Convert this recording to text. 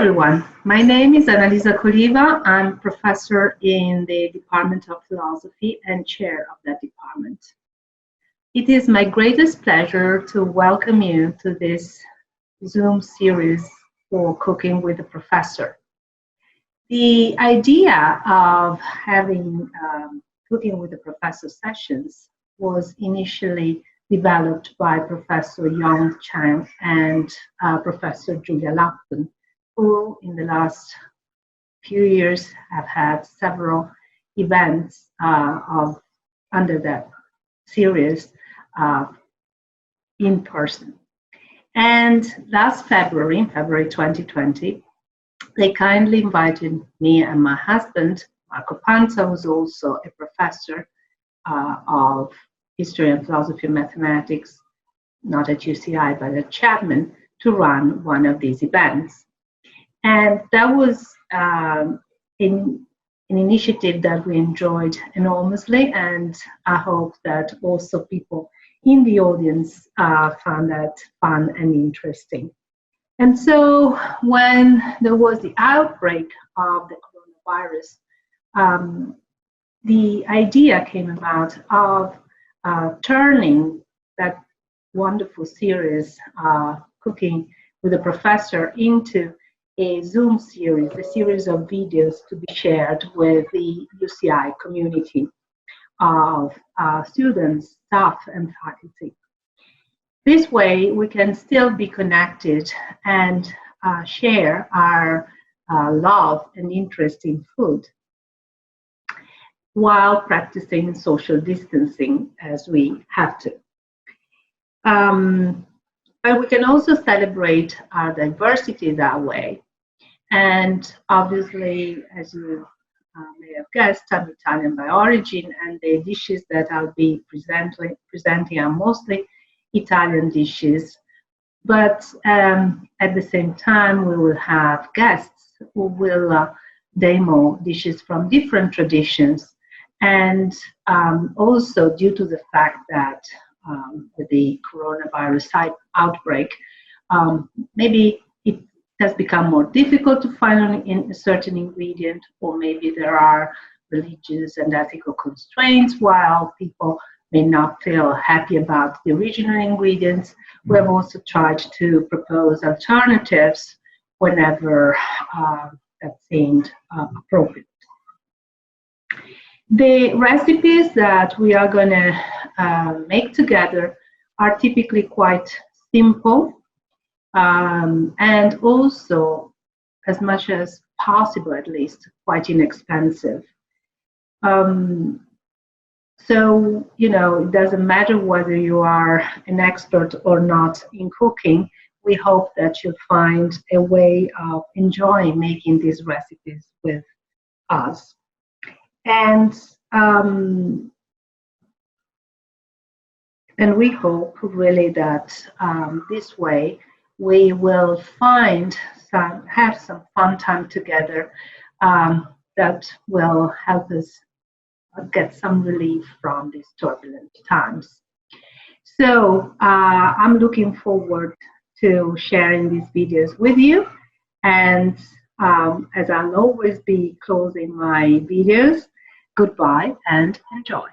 everyone, my name is Annalisa Coliva. I'm professor in the Department of Philosophy and chair of that department. It is my greatest pleasure to welcome you to this Zoom series for Cooking with a Professor. The idea of having Cooking with a Professor sessions was initially developed by Professor Yong Chang and Professor Julia Lapton, who in the last few years have had several events under that series in person. And last February, February 2020, they kindly invited me and my husband, Marco Panza, who's also a professor of History and Philosophy of Mathematics, not at UCI, but at Chapman, to run one of these events. And that was an initiative that we enjoyed enormously, and I hope that also people in the audience found that fun and interesting. And so when there was the outbreak of the coronavirus, the idea came about of turning that wonderful series, Cooking with a Professor, into a Zoom series, a series of videos to be shared with the UCI community of students, staff, and faculty. This way, we can still be connected and share our love and interest in food while practicing social distancing as we have to. But we can also celebrate our diversity that way. And obviously, as you may have guessed, I'm Italian by origin, and the dishes that I'll be presenting are mostly Italian dishes. But at the same time, we will have guests who will demo dishes from different traditions. And also, due to the fact that with the coronavirus outbreak, maybe it has become more difficult to find a certain ingredient, or maybe there are religious and ethical constraints while people may not feel happy about the original ingredients. We have also tried to propose alternatives whenever that seemed appropriate. The recipes that we are going to make are typically quite simple and also, as much as possible at least, quite inexpensive. So, you know, it doesn't matter whether you are an expert or not in cooking. We hope that you'll find a way of enjoying making these recipes with us. And we hope really that this way we will have some fun time together that will help us get some relief from these turbulent times. So I'm looking forward to sharing these videos with you. And as I'll always be closing my videos, goodbye and enjoy.